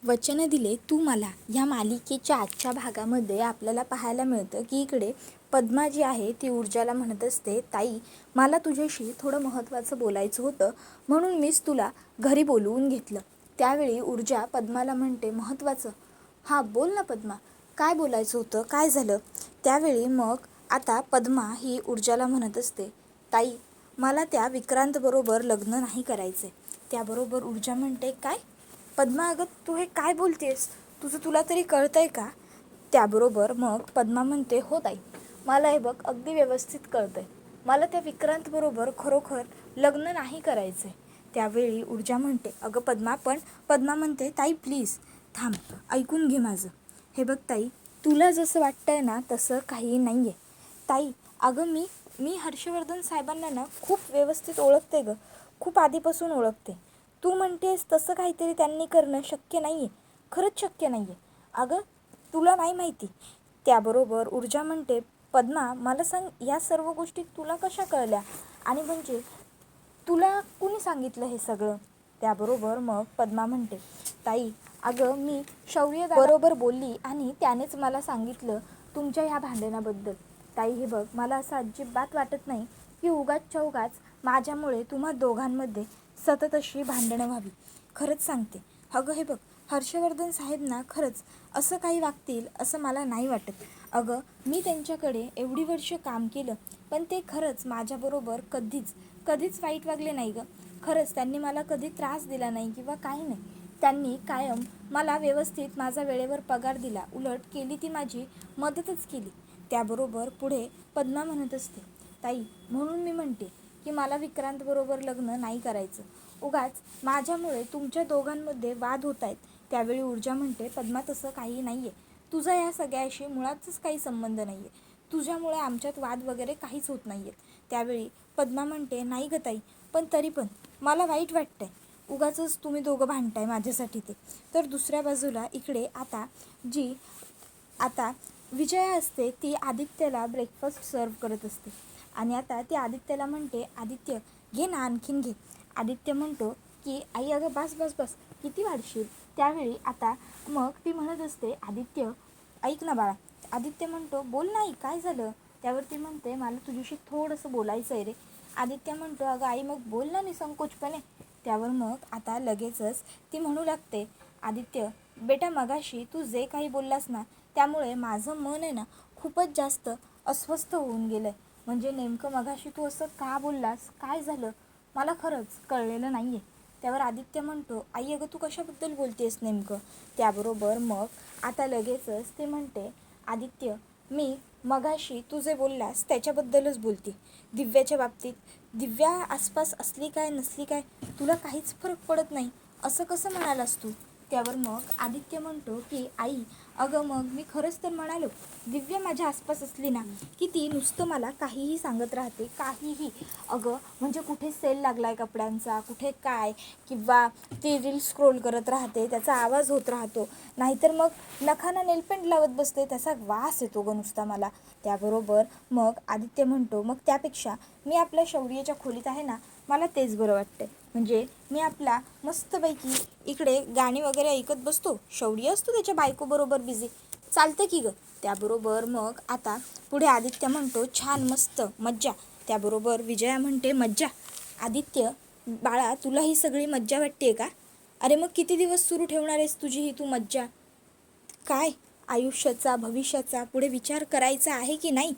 वचन दिले तू मला या मालिकेच्या आजच्या भागामध्ये आपल्याला पाहायला मिळतं की इकडे पद्मा जी आहे ती ऊर्जाला म्हणत असते, ताई मला तुझ्याशी थोडं महत्त्वाचं बोलायचं होतं म्हणून मीच तुला घरी बोलवून घेतलं. त्यावेळी ऊर्जा पद्माला म्हणते, महत्त्वाचं? हां बोल ना पद्मा, काय बोलायचं होतं, काय झालं? त्यावेळी मग आता पद्मा ही ऊर्जाला म्हणत असते, ताई मला त्या विक्रांतबरोबर लग्न नाही करायचे. त्याबरोबर ऊर्जा म्हणते, काय पद्मा, अगं तू हे काय बोलतेस, तुला तरी कळतंय का? त्याबरोबर मग पद्मा म्हणते, हो ताई मला हे बघ अगदी व्यवस्थित कळतंय, मला त्या विक्रांतबरोबर खरोखर लग्न नाही करायचं आहे. त्यावेळी ऊर्जा म्हणते, अगं पद्मा, पण पद्मा म्हणते, ताई प्लीज थांब, ऐकून घे माझं. हे बघ ताई, तुला जसं वाटतंय ना तसं काही नाही आहे ताई. अगं मी हर्षवर्धन साहेबांना ना खूप व्यवस्थित ओळखते गं, खूप आधीपासून ओळखते. तू म्हणतेस तसं काहीतरी त्यांनी करणं शक्य नाही आहे, खरंच शक्य नाही आहे. अगं तुला नाही माहिती. त्याबरोबर ऊर्जा म्हणते, पद्मा मला सांग, या सर्व गोष्टी तुला कशा कळल्या आणि म्हणजे तुला कुणी सांगितलं हे सगळं? त्याबरोबर मग पद्मा म्हणते, ताई अगं मी शौर्य बरोबर बोलली आणि त्यानेच मला सांगितलं तुमच्या ह्या भांडणाबद्दल. ताई हे बघ, मला असं अजिबात वाटत नाही की उगाचच्या उगाच माझ्यामुळे तुम्हा दोघांमध्ये सतत अशी भांडणं व्हावी. खरंच सांगते. अगं हे बघ, हर्षवर्धन साहेब ना खरंच असं काही वागतील असं मला नाही वाटत. अगं मी त्यांच्याकडे एवढी वर्ष काम केलं, पण ते खरंच माझ्याबरोबर कधीच वाईट वागले नाही गं. खरंच त्यांनी मला कधी त्रास दिला नाही किंवा काही नाही. त्यांनी कायम मला व्यवस्थित माझा वेळेवर पगार दिला, उलट केली ती माझी मदतच केली. त्याबरोबर पुढे पद्मा म्हणत असते, ताई म्हणून मी म्हणते की मला विक्रांतबरोबर लग्न नाही करायचं. उगाच माझ्यामुळे तुमच्या दोघांमध्ये वाद होत आहेत. त्यावेळी ऊर्जा म्हणते, पद्मा तसं काही नाही आहे, तुझा या सगळ्याशी मुळातच काही संबंध नाही आहे, तुझ्यामुळे आमच्यात वाद वगैरे काहीच होत नाही आहेत. त्यावेळी पद्मा म्हणते, नाही गं ताई, पण तरी पण मला वाईट वाटतंय, उगाचच तुम्ही दोघं भांडताय माझ्यासाठी ते. तर दुसऱ्या बाजूला इकडे आता विजया असते, ती आदित्यला ब्रेकफास्ट सर्व करत असते आणि आता ती आदित्यला म्हणते, आदित्य घे ना, आणखीन घे. आदित्य म्हणतो की आई अगं बस बस बस, किती वाढशील. त्यावेळी आता मग ती म्हणत असते, आदित्य ऐक ना बाळा. आदित्य म्हणतो, बोल नाही, काय झालं? त्यावरती म्हणते, मला तुझ्याशी थोडंसं बोलायचं आहे रे. आदित्य म्हणतो, अगं आई मग बोल ना निसंकोचपणे. त्यावर मग आता लगेचच ती म्हणू लागते, आदित्य बेटा मगाशी तू जे काही बोललास ना त्यामुळे माझं मन आहे ना खूपच जास्त अस्वस्थ होऊन गेलं आहे. म्हणजे नेमकं मगाशी तू असं का बोललास, काय झालं, मला खरंच कळलेलं नाही आहे. त्यावर आदित्य म्हणतो, आई अगं तू कशाबद्दल बोलतेस नेमकं? त्याबरोबर मग आता लगेचच ते म्हणते, आदित्य मी मगाशी तू जे बोललास त्याच्याबद्दलच बोलते, दिव्याच्या बाबतीत. दिव्या आसपास असली काय नसली काय तुला काहीच फरक पडत नाही, असं कसं म्हणालास तू? त्यावर मग आदित्य म्हणतो की आई अगं मग मी खरंच तर म्हणालो, दिव्या माझ्या आसपास असली ना की ती नुसतं मला काहीही सांगत राहते, काहीही. अगं म्हणजे कुठे सेल लागला आहे कपड्यांचा, कुठे काय, किंवा ती रील स्क्रोल करत राहते, त्याचा आवाज होत राहतो, नाहीतर मग नखाना नेलपेंट लावत बसते, त्याचा वास येतो गं नुसता मला. त्याबरोबर मग आदित्य म्हणतो, मग त्यापेक्षा मी आपल्या शौर्याच्या खोलीत आहे ना, मला तेच बरं वाटतं. म्हणजे मी आपला मस्तपैकी इकडे गाणी वगैरे ऐकत बसतो, शौर्य असतो त्याच्या बायकोबरोबर बिझी, चालतं की गं. त्याबरोबर मग आता पुढे आदित्य म्हणतो, छान मस्त मज्जा. त्याबरोबर विजया म्हणते, मज्जा? आदित्य बाळा तुला ही सगळी मज्जा वाटते का? अरे मग किती दिवस सुरू ठेवणार आहेस तुझी ही तू मज्जा? काय आयुष्याचा भविष्याचा पुढे विचार करायचा आहे की नाही?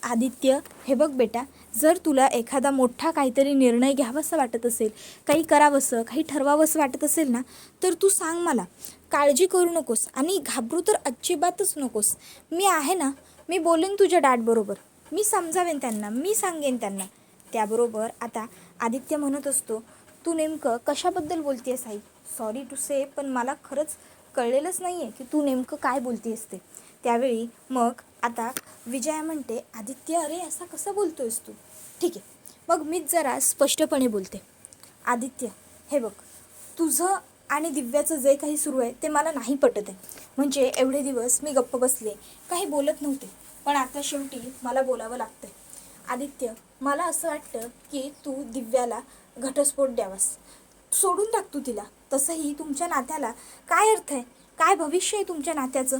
आदित्य हे बघ बेटा, जर तुला एखादा मोठा काहीतरी निर्णय घ्यावासा वाटत असेल, काही करावंसं, काही ठरवावंसं वाटत असेल ना, तर तू सांग मला, काळजी करू नकोस आणि घाबरू तर अजिबातच नकोस. मी आहे ना, मी बोलेन तुझ्या डॅडबरोबर, मी समजावेन त्यांना, मी सांगेन त्यांना. त्याबरोबर आता आदित्य म्हणत असतो, तू नेमकं कशाबद्दल बोलते आहेस आई? सॉरी टू से, पण मला खरंच कळलेलंच नाही आहे की तू नेमकं काय बोलते आहेस ते. त्यावेळी मग आता विजया म्हणते, आदित्य अरे असं कसं बोलतो आहेस तू? ठीक आहे, मग मीच जरा स्पष्टपणे बोलते. आदित्य हे बघ, तुझं आणि दिव्याचं जे काही सुरू आहे ते मला नाही पटत आहे. म्हणजे एवढे दिवस मी गप्प बसले, काही बोलत नव्हते, पण आता शेवटी मला बोलावं लागतं. आदित्य मला असं वाटतं की तू दिव्याला घटस्फोट द्यावास, सोडून टाक तू तिला. तसंही तुमच्या नात्याला काय अर्थ आहे, काय भविष्य आहे तुमच्या नात्याचं.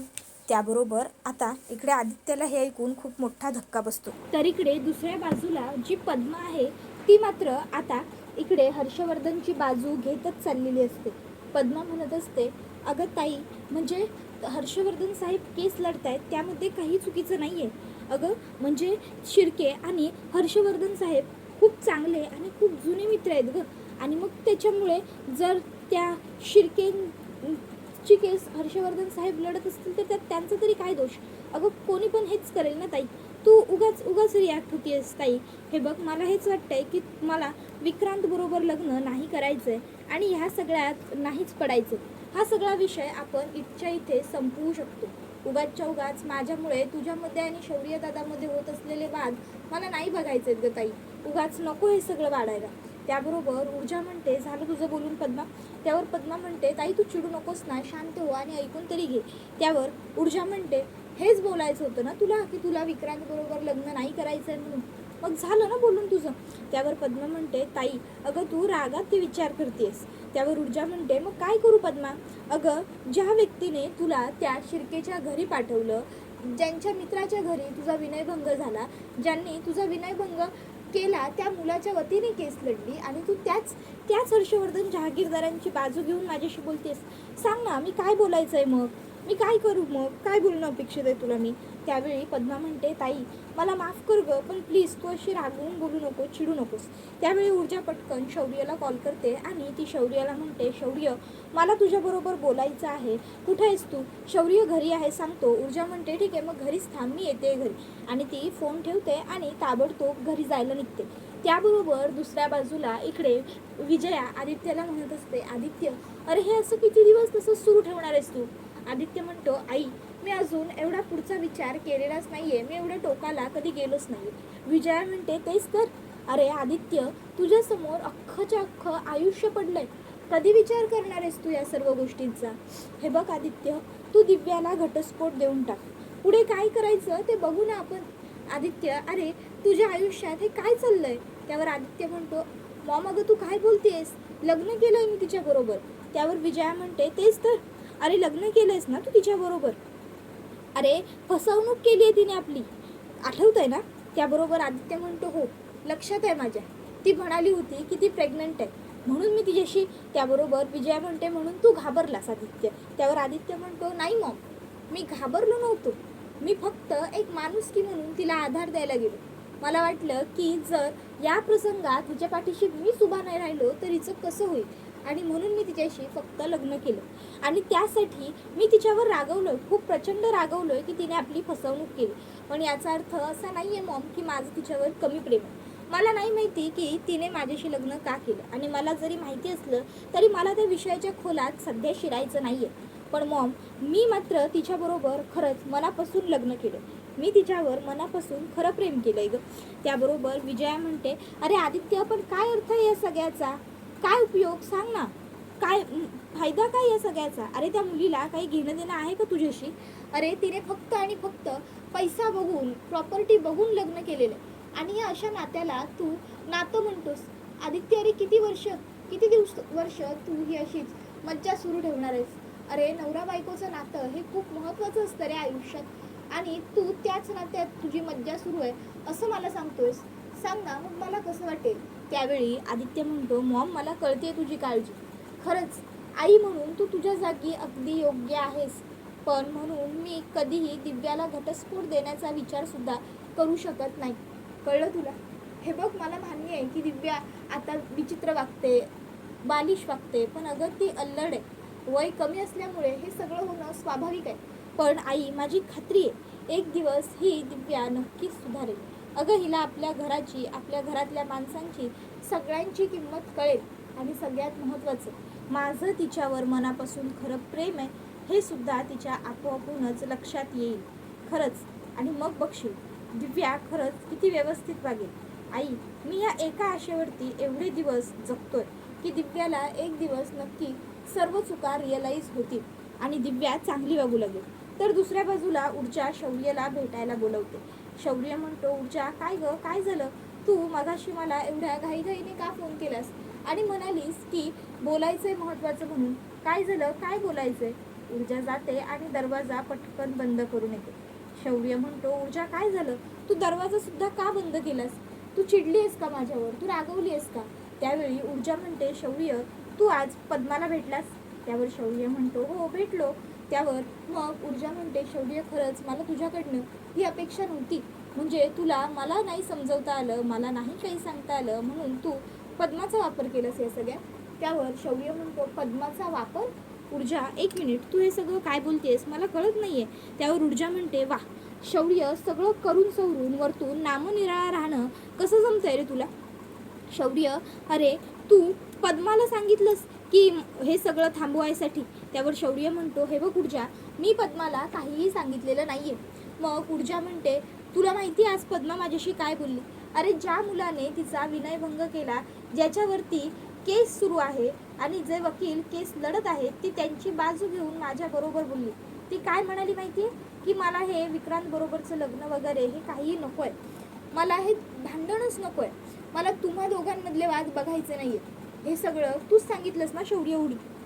त्याबरोबर आता इकडे आदित्यला हे ऐकून खूप मोठा धक्का बसतो. तर इकडे दुसऱ्या बाजूला जी पद्मा आहे ती मात्र आता इकडे हर्षवर्धनची बाजू घेतच चाललेली असते. पद्मा म्हणत असते, अगं ताई, म्हणजे हर्षवर्धन साहेब केस लढतायत त्यामध्ये काही चुकीचं नाही आहे. अगं म्हणजे शिर्के आणि हर्षवर्धन साहेब खूप चांगले आणि खूप जुने मित्र आहेत गं. आणि मग त्याच्यामुळे जर त्या शिर्केची केस हर्षवर्धन साहेब लढत असतील तर त्यात त्यांचा तरी काय दोष. अगं कोणी पण हेच करेल ना ताई, तू उगाच रिॲक्ट होतीयस ताई. हे बघ, मला हेच वाटतंय की मला विक्रांत बरोबर लग्न नाही करायचं आहे आणि ह्या सगळ्यात नाहीच पडायचं. हा सगळा विषय आपण इथच्या इथे संपवू शकतो. उगाच माझ्यामुळे तुझ्यामध्ये आणि शौर्य दादामध्ये होत असलेले वाद मला नाही बघायचे आहेत ग ताई. उगाच नको हे सगळं वाढायला. त्याबरोबर ऊर्जा म्हणते, झालं तुझं बोलून पद्मा. त्यावर पद्मा म्हणते, ताई तू चिडू नकोस ना, शांत हो आणि ऐकून तरी घे. त्यावर ऊर्जा म्हणते, हेच बोलायचं होतं ना तुला की तुला विक्रांत बरोबर लग्न नाही करायचं आहे म्हणून, मग झालं ना बोलून तुझं. त्यावर पद्मा म्हणते, ताई अगं तू रागात ते विचार करतेस. त्यावर ऊर्जा म्हणते, मग काय करू पद्मा. अगं ज्या व्यक्तीने तुला त्या शिर्केच्या घरी पाठवलं, ज्यांच्या मित्राच्या घरी तुझा विनयभंग झाला, ज्यांनी तुझा विनयभंग केला, त्या मुलाच्या वतीने केस लढली आणि तू त्याच हर्षवर्धन जहागीरदारांची बाजू घेऊन माझ्याशी बोलतेस. सांग ना, मी काय बोलायचं आहे मग, मी काय करू, मग काय बोलणं अपेक्षित आहे तुला मी. त्यावेळी पद्मा म्हणते, ताई मला माफ कर गं, पण प्लीज तू अशी रागवून बोलू नको, चिडू नकोस. त्यावेळी ऊर्जा पटकन शौर्यला कॉल करते आणि ती शौर्याला म्हणते, शौर्य मला तुझ्याबरोबर बोलायचं आहे, कुठे आहेस तू. शौर्य घरी आहे सांगतो. ऊर्जा म्हणते, ठीक आहे मग घरीच थांब, मी येते घरी. आणि ती फोन ठेवते आणि ताबडतोब घरी जायला निघते. त्याबरोबर दुसऱ्या बाजूला इकडे विजया आदित्यला म्हणत असते, आदित्य अरे हे असं किती दिवस तसंच सुरू ठेवणार आहेस तू. आदित्य म्हणतो, आई मी अजून एवढा पुढचा विचार केलेलाच नाहीये, मी एवढ्या टोकाला कधी गेलोच नाही. विजया म्हणते, तेच तर. अरे आदित्य, तुझ्यासमोर अख्खच्या अख्खं आयुष्य पडलंय, कधी विचार करणार आहेस तू या सर्व गोष्टींचा. हे बघ आदित्य, तू दिव्याला घटस्फोट देऊन टाक, पुढे काय करायचं ते बघू ना आपण. आदित्य, अरे तुझ्या आयुष्यात हे काय चाललंय. त्यावर आदित्य म्हणतो, मॉम अगं तू काय बोलतेस, लग्न केलंय मी तिच्याबरोबर. त्यावर विजया म्हणते, तेच तर. अरे लग्न केलंयस ना तू तिच्याबरोबर, अरे फसवणूक केली आहे तिने आपली, आठवतंय ना. त्याबरोबर आदित्य म्हणतो, हो लक्षात आहे माझ्या, ती म्हणाली होती की ती प्रेग्नंट आहे म्हणून मी तिच्याशी. त्याबरोबर विजया म्हणते, म्हणून तू घाबरलास आदित्य. त्यावर आदित्य म्हणतो, नाही मॉम, मी घाबरलो नव्हतो, मी फक्त एक माणुसकी म्हणून तिला आधार द्यायला गेलो. मला वाटलं की जर या प्रसंगात तिच्या पाठीशी मीच उभा नाही राहिलो तर हिचं कसं होईल, आणि म्हणून मी तिच्याशी फक्त लग्न केलं. आणि त्यासाठी मी तिच्यावर रागवलोय, खूप प्रचंड रागवलोय की तिने आपली फसवणूक केली. पण याचा अर्थ असा नाही आहे मॉम की माझं तिच्यावर कमी प्रेम आहे. मला नाही माहिती की तिने माझ्याशी लग्न का केलं, आणि मला जरी माहिती असलं तरी मला त्या विषयाच्या खोलात सध्या शिरायचं नाही आहे. पण मॉम, मी मात्र तिच्याबरोबर खरंच मनापासून लग्न केलं, मी तिच्यावर मनापासून खरं प्रेम केलं आहे गं. त्याबरोबर विजया म्हणते, अरे आदित्य, पण काय अर्थ आहे या सगळ्याचा, काय उपयोग सांग ना, काय फायदा काय या सगळ्याचा. अरे त्या मुलीला काही घेणं देणं आहे का तुझ्याशी. अरे तिने फक्त आणि फक्त पैसा बघून, प्रॉपर्टी बघून लग्न केलेलं आहे, आणि या अशा नात्याला तू नातं म्हणतोस. आदित्य, अरे किती वर्ष तू ही अशीच मज्जा सुरू ठेवणार आहेस. अरे नवरा बायकोचं नातं हे खूप महत्त्वाचं असतं रे आयुष्यात, आणि तू त्याच नात्यात तुझी मज्जा सुरू आहे असं मला सांगतोयस. सांग ना, मग मला कसं वाटेल. त्यावेळी आदित्य म्हणतो, मॉम मला कळते तुझी काळजी, खरंच आई म्हणून तू तुझ्या जागी अगदी योग्य आहेस, पण म्हणून मी कधीही दिव्याला घटस्फोट देण्याचा विचारसुद्धा करू शकत नाही, कळलं तुला. हे बघ, मला मान्य आहे की दिव्या आता विचित्र वागते, बालिश वागते, पण अगं ती अल्लड आहे, वय कमी असल्यामुळे हे सगळं होणं स्वाभाविक आहे. पण आई, माझी खात्री आहे एक दिवस ही दिव्या नक्कीच सुधारेल. अगं हिला आपल्या घराची, आपल्या घरातल्या माणसांची, सगळ्यांची किंमत कळेल, आणि सगळ्यात महत्त्वाचं, माझं तिच्यावर मनापासून खरं प्रेम आहे हे सुद्धा तिच्या आपोआपूनच लक्षात येईल खरंच. आणि मग बघशील दिव्या खरंच किती व्यवस्थित वागेल. आई, मी या एका आशेवरती एवढे दिवस जगतोय की दिव्याला एक दिवस नक्की सर्व चुका रिअलाईज होतील आणि दिव्या चांगली वागू लागेल. तर दुसऱ्या बाजूला ऊर्जा शौर्यला भेटायला बोलवते. शौर्य म्हणतो, ऊर्जा काय गं, काय झालं, तू मगाशी मला एवढ्या घाईघाईने का फोन केलास आणि म्हणालीस की बोलायचंय महत्त्वाचं म्हणून. काय झालं, काय बोलायचंय? ऊर्जा जाते आणि दरवाजा पटकन बंद करून येते. शौर्य म्हणतो, ऊर्जा काय झालं, तू दरवाजा सुद्धा का बंद केलास? तू चिडली आहेस का माझ्यावर, तू रागवली आहेस का? त्यावेळी ऊर्जा म्हणते, शौर्य तू आज पद्माला भेटलास? त्यावर शौर्य म्हणतो, हो भेटलो. त्यावर मग ऊर्जा म्हणते, शौर्य खरंच मला तुझ्याकडनं ही अपेक्षा नव्हती. म्हणजे तुला मला नाही समजवता आलं, मला नाही काही सांगता आलं, म्हणून तू पद्माचा वापर केलास या सगळ्या. त्यावर शौर्य म्हणतो, पद्माचा वापर? ऊर्जा, एक मिनिट, तू हे सगळं काय बोलतेस, मला कळत नाहीये. त्यावर ऊर्जा म्हणते, वा शौर्य, सगळं करून सवरून वरतून नामनिराळा राहणं कसं जमतंय रे तुला? शौर्य, अरे तू पद्माला सांगितलंस की हे सगळं थांबवायसाठी? त्यावर शौर्य म्हणतो, हे बघ ऊर्जा, मी पद्माला काहीही सांगितलेलं नाहीये. मग ऊर्जा म्हणते, तुला माहिती आज पद्मा माझ्याशी काय बोलली? अरे ज्या मुलाने तिचा विनयभंग केला, ज्याच्यावरती केस सुरू आहे आणि जे वकील केस लढत आहेत, ती त्यांची बाजू घेऊन माझ्याबरोबर बोलली. ती काय म्हणाली माहितीये? की मला हे विक्रांत बरोबरचं लग्न वगैरे हे काहीही नको आहे, मला हे भांडणच नको आहे, मला तुम्हा दोघांमधले वाद बघायचे नाहीये. हे सगळं तूच सांगितलंस ना शौर्य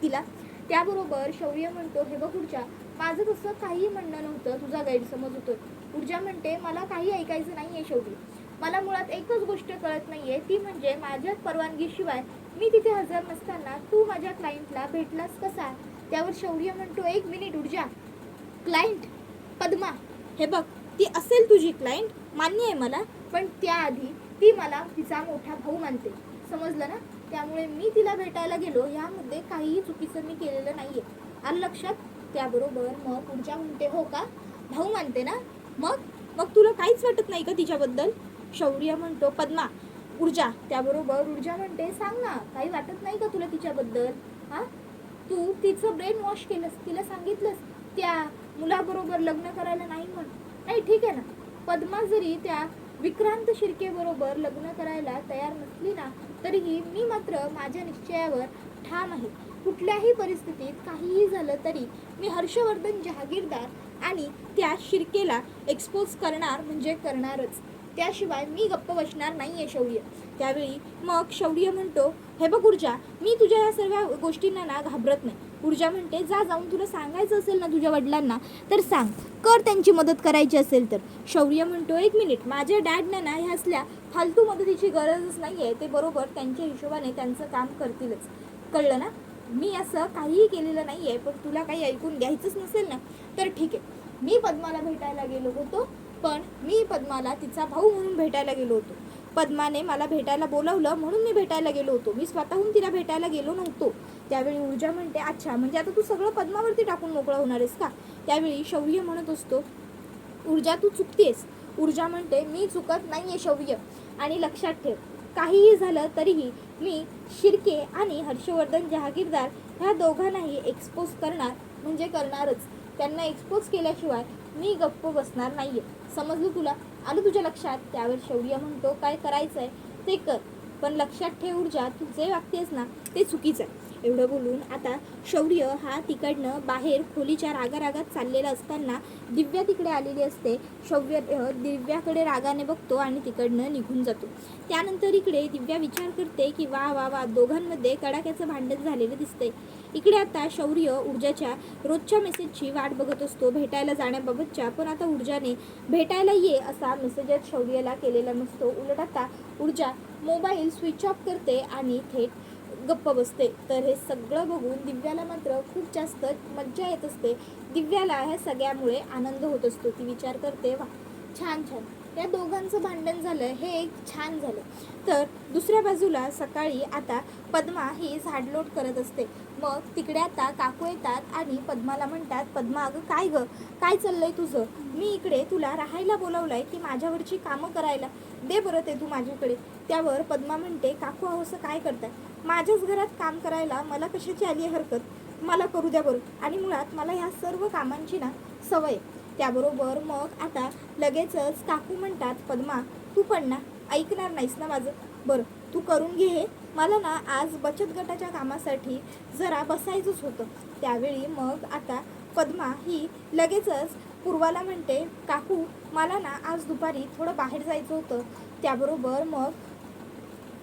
तिला? त्याबरोबर शौर्य म्हणतो, हे बघ ऊर्जा, माझं तसं काही म्हणणं नव्हतं, तुझा गैरसमज होतोय. ऊर्जा म्हणते, मला काही ऐकायचं नाहीये शौर्य, मला मुळात एकच गोष्ट कळत नाहीये, ती म्हणजे माझ्या परवानगीशिवाय मी तिथे हजर नसताना तू माझ्या क्लायंटला भेटलास कसा? त्यावर शौर्य म्हणतो, एक मिनिट ऊर्जा, क्लायंट? पद्मा, हे बघ, ती असेल तुझी क्लायंट, मान्य आहे मला, पण त्याआधी ती मला तिचा मोठा भाऊ मानते, समजलं ना? त्यामुळे मी तिला भेटायला गेलो, यामध्ये काहीही चुकीचं मी केलेलं नाहीये, आलं लक्षात? त्याबरोबर मग ऊर्जा म्हणते, हो का, भाऊ मानते ना? मग मग तुला काहीच वाटत नाही का तिच्याबद्दल? शौर्य म्हणतो, पद्मा, ऊर्जा. त्याबरोबर ऊर्जा म्हणते, सांग ना, काही वाटत नाही का तुला तिच्याबद्दल? हा, तू तिचं ब्रेन वॉश केलंस, तिला सांगितलंस त्या मुलाबरोबर लग्न करायला नाही म्हण. नाही ठीक आहे ना, पद्मा जरी त्या विक्रांत शिर्के बरोबर लग्न करायला तयार नसली ना, तरीही मी मात्र माझ्या निश्चयावर ठाम आहे. कुठल्याही परिस्थितीत काहीही झालं तरी मी हर्षवर्धन जहागीरदार आणि त्या शिर्केला एक्सपोज करणार म्हणजे करणारच, त्याशिवाय मी गप्प बसणार नाहीये शौर्य. त्यावेळी मग शौर्य म्हणतो, हे बघ ऊर्जा, मी तुझ्या या सर्व गोष्टींना ना घाबरत नाही. ऊर्जा म्हणते, जा, जाऊन तुला सांगायचं असेल ना तुझ्या वडिलांना तर सांग, कर त्यांची मदत करायची असेल तर. शौर्य म्हणतो, एक मिनिट, माझ्या डॅडना ना ह्या असल्या फालतू मदतीची गरजच नाही आहे, ते बरोबर त्यांच्या हिशोबाने त्यांचं काम करतीलच, कळलं ना? मी असं काहीही केलेलं नाही आहे, पण तुला काही ऐकून घ्यायचंच नसेल ना तर ठीक आहे. मी पद्माला भेटायला गेलो होतो, पण मी पद्माला तिचा भाऊ म्हणून भेटायला गेलो होतो. पद्माने मला भेटायला बोलावलं म्हणून मी भेटायला गेलो होतो, मी स्वतःहून तिला भेटायला गेलो नव्हतो. त्यावेळी ऊर्जा म्हणते, अच्छा, म्हणजे आता तू सगळं पद्मावरती टाकून मोकळा होणार आहेस का? त्यावेळी शौर्य म्हणत असतो, ऊर्जा तू चुकतेस. ऊर्जा म्हणते, मी चुकत नाहीये शौर्य, आणि लक्षात ठेव, काहीही झालं तरीही मी शिर्के आणि हर्षवर्धन जहागीरदार ह्या दोघांनाही एक्सपोज करणार म्हणजे करणारच. त्यांना एक्सपोज केल्याशिवाय मी गप्प बसणार नाहीये, समजलं तुला? आलं तुझ्या लक्षात? त्यावर शौर्य म्हणतो, काय करायचंय ते कर, पण लक्षात ठेव ऊर्जा, तू जे वागतेस ना ते चुकीचं आहे. एवढं बोलून आता शौर्य हा तिकडनं बाहेर खोलीच्या रागारागात चाललेला असताना दिव्या तिकडे आलेली असते. शौर्य दिव्याकडे रागाने बघतो आणि तिकडनं निघून जातो. त्यानंतर इकडे दिव्या विचार करते की वा वा वा, दोघांमध्ये कडाक्याचं भांडण झालेलं दिसतंय. इकडे आता शौर्य ऊर्जाच्या रोजच्या मेसेजची वाट बघत असतो भेटायला जाण्याबाबतच्या, पण आता ऊर्जाने भेटायला ये असा मेसेजच शौर्याला केलेला नसतो. उलट आता ऊर्जा मोबाईल स्विच ऑफ करते आणि थेट गप्प बसते. तर हे सगळं बघून दिव्याला मात्र खूप जास्त मज्जा येत असते. दिव्याला ह्या सगळ्यामुळे आनंद होत असतो. ती विचार करते, वा छान छान, या दोघांचं भांडण झालं हे एक छान झालं. तर दुसऱ्या बाजूला सकाळी आता पद्मा ही झाडलोट करत असते. मग तिकडे आता काकू येतात आणि पद्माला म्हणतात, पद्मा अगं काय गं, काय चाललंय तुझं? मी इकडे तुला राहायला बोलावलंय की माझ्यावरची कामं करायला? दे बरं ते तू माझ्याकडे. त्यावर पद्मा म्हणते, काकू अहो असं काय करताय? माझ्याच घरात काम करायला मला कशाची आली आहे हरकत? मला करू द्या बरं, आणि मुळात मला ह्या सर्व कामांची ना सवय. त्याबरोबर मग आता लगेचच काकू म्हणतात, पद्मा तू पण ना ऐकणार नाहीस ना माझं? बरं तू करून घे हे, मला ना आज बचत गटाच्या कामासाठी जरा बसायचंच होतं. त्यावेळी मग आता पद्मा ही लगेचच पूर्वाला म्हणते, काकू मला ना आज दुपारी थोडं बाहेर जायचं होतं. त्याबरोबर मग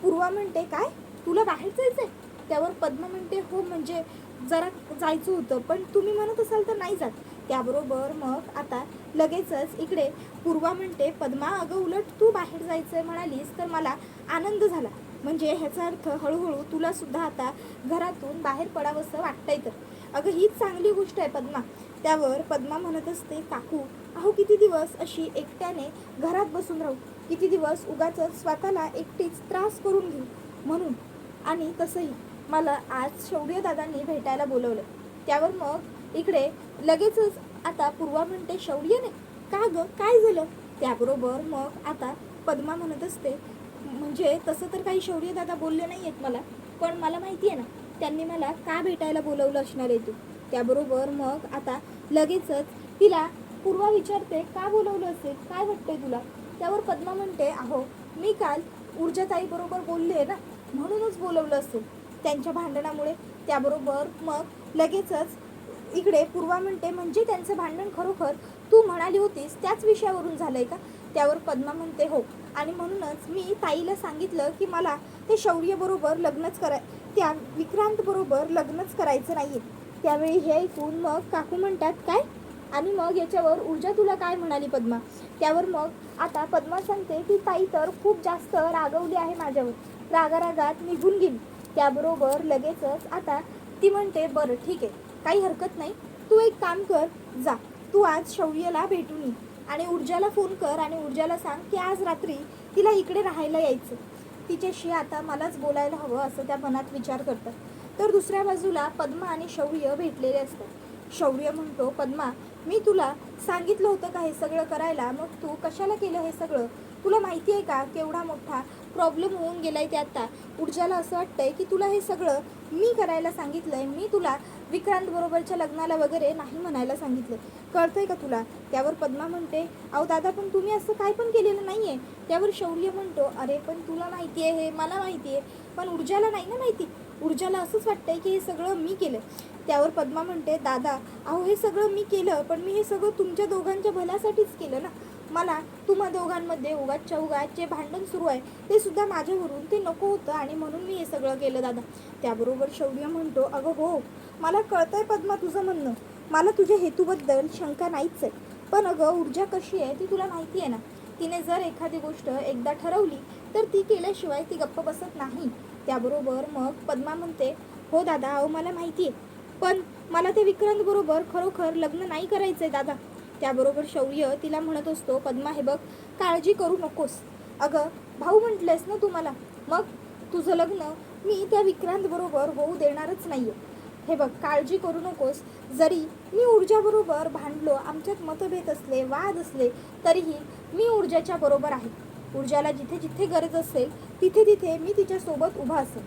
पूर्वा म्हणते, काय तुला बाहेर जायचं आहे? त्यावर पद्मा म्हणते हो म्हणजे जरा जायचं होतं, पण तुम्ही म्हणत असाल तर नाही जात. त्याबरोबर मग आता लगेचच इकडे पूर्वा म्हणते पद्मा अगं उलट तू बाहेर जायचं म्हणालीस तर मला आनंद झाला. म्हणजे ह्याचा अर्थ हळूहळू तुलासुद्धा आता घरातून बाहेर पडावंसं वाटतंय तर. अगं हीच चांगली गोष्ट आहे पद्मा. त्यावर पद्मा म्हणत असते काकू अहो किती दिवस अशी एकट्याने घरात बसून राहू, किती दिवस उगाचच स्वतःला एकटीच त्रास करून घेऊ म्हणून. आणि तसंही मला आज शौर्य दादांनी भेटायला बोलवलं. त्यावर मग इकडे लगेचच आता पूर्वा म्हणते शौर्यने का गं काय झालं. त्याबरोबर मग आता पद्मा म्हणत असते म्हणजे तसं तर काही शौर्य दादा बोलले नाही आहेत मला, पण मला माहिती आहे ना त्यांनी मला का भेटायला बोलवलं असणार आहे तू. त्याबरोबर मग आता लगेचच तिला पूर्वा विचारते का बोलवलं असेल, काय वाटतंय तुला. त्यावर पद्मा म्हणते अहो मी काल ऊर्जाताईबरोबर बोलले ना म्हणूनच बोलवलं असेल त्यांच्या भांडणामुळे. त्याबरोबर मग लगेचच इकडे पूर्वा म्हणते म्हणजे त्यांचं भांडण खरोखर तू म्हणाली होतीस त्याच विषयावरून झालंय का. त्यावर पद्मा म्हणते हो, आणि म्हणूनच मी ताईला सांगितलं की मला ते शौर्यबरोबर लग्नच त्या विक्रांतबरोबर लग्नच करायचं नाही आहे. त्यावेळी हे ऐकून मग काकू म्हणतात काय, आणि मग याच्यावर ऊर्जा तुला काय म्हणाली पद्मा. त्यावर मग आता पद्मा सांगते की ताई तर खूप जास्त रागवली आहे माझ्यावर, रागारागात निघून गेली. त्याबरोबर लगेचच आता ती म्हणते बरं ठीक आहे काही हरकत नाही, तू एक काम कर जा, तू आज शौर्यला भेटून ये आणि ऊर्जाला फोन कर आणि ऊर्जाला सांग की आज रात्री तिला इकडे राहायला यायचं, तिच्याशी आता मलाच बोलायला हवं असं त्या मनात विचार करतात. तर दुसऱ्या बाजूला पद्मा आणि शौर्य भेटलेले असतात. शौर्य म्हणतो पद्मा मी तुला सांगितलं होतं का हे सगळं करायला, मग तू कशाला केलं हे सगळं. तुला माहिती आहे का केवढा मोठा प्रॉब्लेम होऊन गेलाय ते आता. ऊर्जाला असं वाटतंय की तुला हे सगळं मी करायला सांगितलंय, मी तुला विक्रांत बरोबरच्या लग्नाला वगैरे नाही म्हणायला सांगितलं, कळतंय का तुला. त्यावर पद्मा म्हणते अहो दादा पण तुम्ही असं काय पण केलेलं नाही आहे. त्यावर शौर्य म्हणतो अरे पण तुला माहिती आहे हे मला माहिती आहे, पण ऊर्जाला नाही ना माहिती, ऊर्जाला असंच वाटतंय की हे सगळं मी केलं. त्यावर पद्मा म्हणते दादा अहो हे सगळं मी केलं, पण मी हे सगळं तुमच्या दोघांच्या भल्यासाठीच केलं ना. मला तुम्हा दोघांमध्ये उगाचच्या उगाच जे भांडण सुरू आहे ते सुद्धा माझ्यावरून ते नको होतं आणि म्हणून मी हे सगळं केलं दादा. त्याबरोबर शौर्य म्हणतो अगं हो मला कळतंय पद्मा तुझं म्हणणं, मला तुझ्या हेतूबद्दल शंका नाहीच आहे, पण अगं ऊर्जा कशी आहे ती तुला माहिती आहे ना, तिने जर एखादी गोष्ट एकदा ठरवली तर ती केल्याशिवाय ती गप्प बसत नाही. त्याबरोबर मग पद्मा म्हणते हो दादा अहो मला माहिती आहे, पण मला ते विक्रांत बरोबर खरोखर लग्न नाही करायचं आहे दादा. त्याबरोबर शौर्य तिला म्हणत असतो पद्मा हे बघ काळजी करू नकोस, अगं भाऊ म्हटलंयस ना तू मला, मग तुझं लग्न मी त्या विक्रांत बरोबर होऊ देणारच नाही आहे. हे बघ काळजी करू नकोस, जरी मी ऊर्जाबरोबर भांडलो, आमच्यात मतभेद असले वाद असले तरीही मी ऊर्जाच्या बरोबर आहे. ऊर्जाला जिथे जिथे गरज असेल तिथे तिथे मी तिच्यासोबत उभा असेल.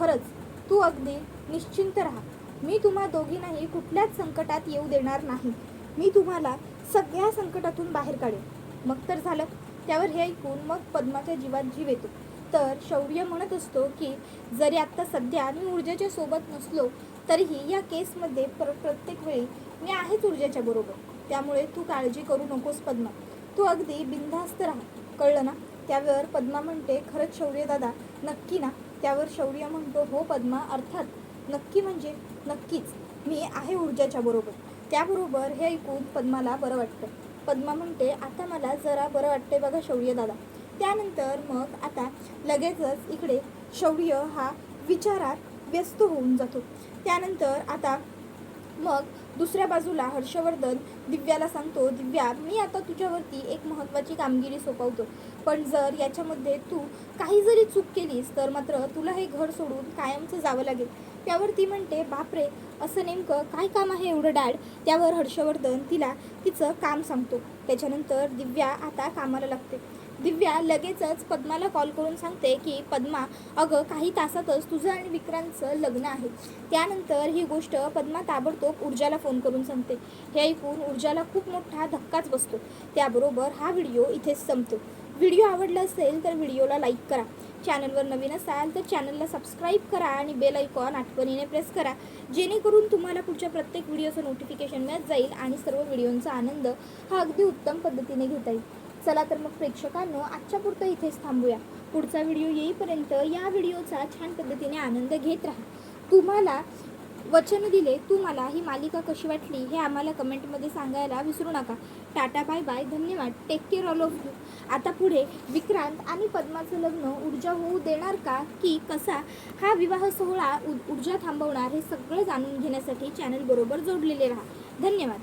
खरंच तू अगदी निश्चिंत राहा, मी तुम्हा दोघींनाही कुठल्याच संकटात येऊ देणार नाही, मी तुम्हाला सगळ्या संकटातून बाहेर काढेन. मग तर झालं. त्यावर हे ऐकून मग पद्माच्या जीवात जीव येतो. तर शौर्य म्हणत असतो की जरी आत्ता सध्या मी ऊर्जाच्या सोबत नसलो तरीही या केसमध्ये प्रत्येक वेळी मी आहेच ऊर्जाच्या बरोबर, त्यामुळे तू काळजी करू नकोस पद्मा, तू अगदी बिनधास्त राहा, कळलं ना. त्यावर पद्मा म्हणते खरंच शौर्य दादा नक्की ना. त्यावर शौर्य म्हणतो हो पद्मा अर्थात, नक्की म्हणजे नक्कीच, मी आहे ऊर्जाच्या बरोबर. त्याबरोबर हे ऐकून पद्माला बरं वाटतं. पद्मा म्हणते आता मला जरा बरं वाटतंय बघा शौर्य दादा. त्यानंतर मग आता लगेचच इकडे शौर्य हा विचारात व्यस्त होऊन जातो. त्यानंतर आता मग दुसऱ्या बाजूला हर्षवर्धन दिव्याला सांगतो दिव्या मी आता तुझ्यावरती एक महत्त्वाची कामगिरी सोपवतो, पण जर याच्यामध्ये तू काही जरी चूक केलीस तर मात्र तुला हे घर सोडून कायमचं जावं लागेल. त्यावर ती म्हणते बापरे असं नेमकं काय काम आहे एवढं डॅड. त्यावर हर्षवर्धन तिला तिचं काम सांगतो. त्याच्यानंतर दिव्या आता कामाला लागते. दिव्या लगेचच पद्माला कॉल करून सांगते की पद्मा अगं काही तासातच तुझं आणि विक्रांतचं लग्न आहे. त्यानंतर ही गोष्ट पद्मा ताबडतोब ऊर्जाला फोन करून सांगते. हे ऐकून ऊर्जाला खूप मोठा धक्काच बसतो. त्याबरोबर हा व्हिडिओ इथेच संपतो. व्हिडिओ आवडला असेल तर व्हिडिओला लाईक करा, चॅनलवर नवीन असाल तर चॅनलला सबस्क्राईब करा आणि बेल आयकॉन आठवणीने प्रेस करा, जेणेकरून तुम्हाला पुढच्या प्रत्येक व्हिडिओचं नोटिफिकेशन मिळत जाईल आणि सर्व व्हिडिओंचा आनंद हा अगदी उत्तम पद्धतीने घेता येईल. चला तर मग प्रेक्षकांनो आजच्या पुरतं इथेच थांबूया. पुढचा व्हिडिओ येईपर्यंत या व्हिडिओचा छान पद्धतीने आनंद घेत राहा. तुम्हाला वचन दिले. तू मला ही मालिका कशी वाटली हे आम्हाला कमेंटमध्ये सांगायला विसरू नका. टाटा, बाय बाय, धन्यवाद, take care all of you. आता पुढे विक्रांत आणि पद्माचं लग्न ऊर्जा होऊ देणार का, की कसा हा विवाह सोहळा ऊर्जा थांबवणार, हे सगळं जाणून घेण्यासाठी चॅनल बरोबर जोडलेले राहा. धन्यवाद.